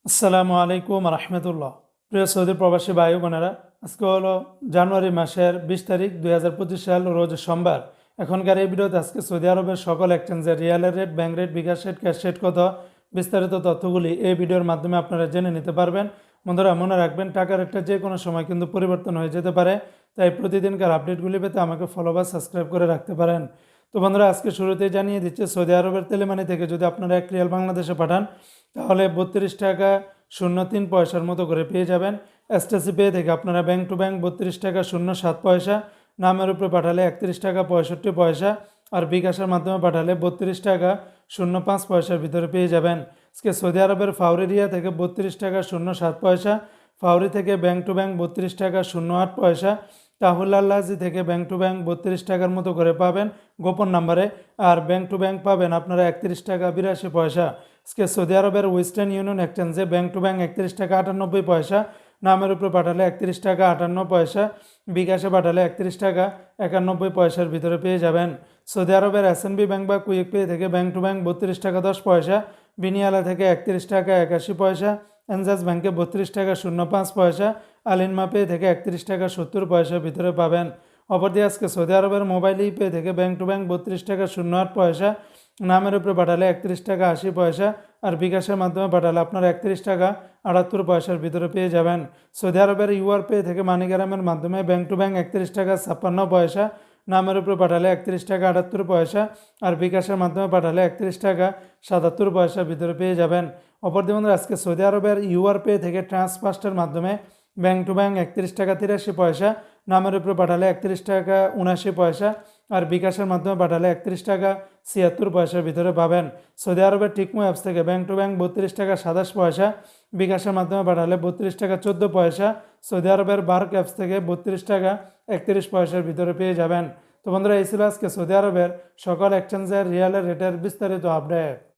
আসসালামু আলাইকুম রহমতুল্লাহ। প্রিয় সৌদি প্রবাসী ভাই বোনেরা, আজকে হলো জানুয়ারি মাসের 20 তারিখ 2025 সাল, রোজ সোমবার। এখনকার এই ভিডিওতে আজকে সৌদি আরবের সকল এক্সচেঞ্জের রিয়ালের রেট, ব্যাংক রেট, বিকাশ রেট, ক্যাশ রেট কত, বিস্তারিত তথ্যগুলি এই ভিডিওর মাধ্যমে আপনারা জেনে নিতে পারবেন। বন্ধুরা মনে রাখবেন, টাকার একটা যে কোনো সময় কিন্তু পরিবর্তন হয়ে যেতে পারে, তাই প্রতিদিনকার আপডেটগুলি পেতে আমাকে ফলো বা সাবস্ক্রাইব করে রাখতে পারেন। তো বন্ধুরা, আজকে শুরুতেই জানিয়ে দিচ্ছে, সৌদি আরবের তেলেমানি থেকে যদি আপনারা 1 রিয়াল বাংলাদেশে পাঠান, তাহলে 32 টাকা 03 পয়সার মতো করে পেয়ে যাবেন। এসটিসি পে থেকে আপনারা ব্যাংক টু ব্যাংক 32 টাকা 07 পয়সা, নামের উপরে পাঠালে 31 টাকা 65 পয়সা, আর বিকাশের মাধ্যমে পাঠালে 32 টাকা 05 পয়সার ভিতরে পেয়ে যাবেন। আজকে সৌদি আরবের ফাউরি রিয়া থেকে 32 টাকা 07 পয়সা, ফাউরি থেকে ব্যাংক টু ব্যাংক 32 টাকা 08 পয়সা, তাহুল্লাহজি থেকে ব্যাংক টু ব্যাংক 32 টাকার মতো করে পাবেন গোপন নাম্বারে, আর ব্যাংক টু ব্যাংক পাবেন আপনারা 31 টাকা 82 পয়সা। আজকে সৌদি আরবের ওয়েস্টার্ন ইউনিয়ন এক্সচেঞ্জে ব্যাংক টু ব্যাংক 31 টাকা 98 পয়সা, নামের উপরে পাঠালে 31 টাকা 58 পয়সা, বিকাশে পাঠালে 31 টাকা 91 পয়সার ভিতরে পেয়ে যাবেন। সৌদি আরবের এসএনবি ব্যাংক বা কুইক পে থেকে ব্যাংক টু ব্যাংক 32 টাকা 10 পয়সা, বিনিয়ালা থেকে 31 টাকা 81 পয়সা, এনজাস ব্যাংকে 32 টাকা 05 পয়সা, আলিনমা পে থেকে 31 টাকা 70 পয়সার ভিতরে পাবেন। অপরদিকে আজকে সৌদি আরবের মোবাইল ই পে থেকে ব্যাংক টু ব্যাংক 32 টাকা 08 পয়সা, নামের উপরে পাঠালে 31 টাকা 80 পয়সা, আর বিকাশের মাধ্যমে পাঠালে আপনারা 31 টাকা 78 পয়সার ভিতরে পেয়ে যাবেন। সৌদি আরবের ইউআর পে থেকে মানিগ্রামের মাধ্যমে ব্যাংক টু ব্যাংক 31 টাকা 56 পয়সা, নামের উপরে পাঠালে 31 টাকা 78 পয়সা, আর বিকাশের মাধ্যমে পাঠালে 31 টাকা 77 পয়সার ভিতরে পেয়ে যাবেন। অপরদিকে বন্ধুরা, আজকে সৌদি আরবের ইউআর পে থেকে ট্রান্সফার্স্টের মাধ্যমে ব্যাংক টু ব্যাংক 31 টাকা 83 পয়সা, নামের উপরে পাঠালে 31 টাকা 79 পয়সা, আর বিকাশের মাধ্যমে পাঠালে 31 টাকা 76 পয়সার ভিতরে পাবেন। সৌদি আরবের টিকমো অ্যাপস থেকে ব্যাংক টু ব্যাংক 32 টাকা 27 পয়সা, বিকাশের মাধ্যমে পাঠালে 32 টাকা 14 পয়সা, সৌদি আরবের বার্ক অ্যাপস থেকে 32 টাকা 31 পয়সার ভিতরে পেয়ে যাবেন। তো বন্ধুরা, এই ছিল আজকে সৌদি আরবের সকল এক্সচেঞ্জের রিয়ালের রেটের বিস্তারিত আপডেট।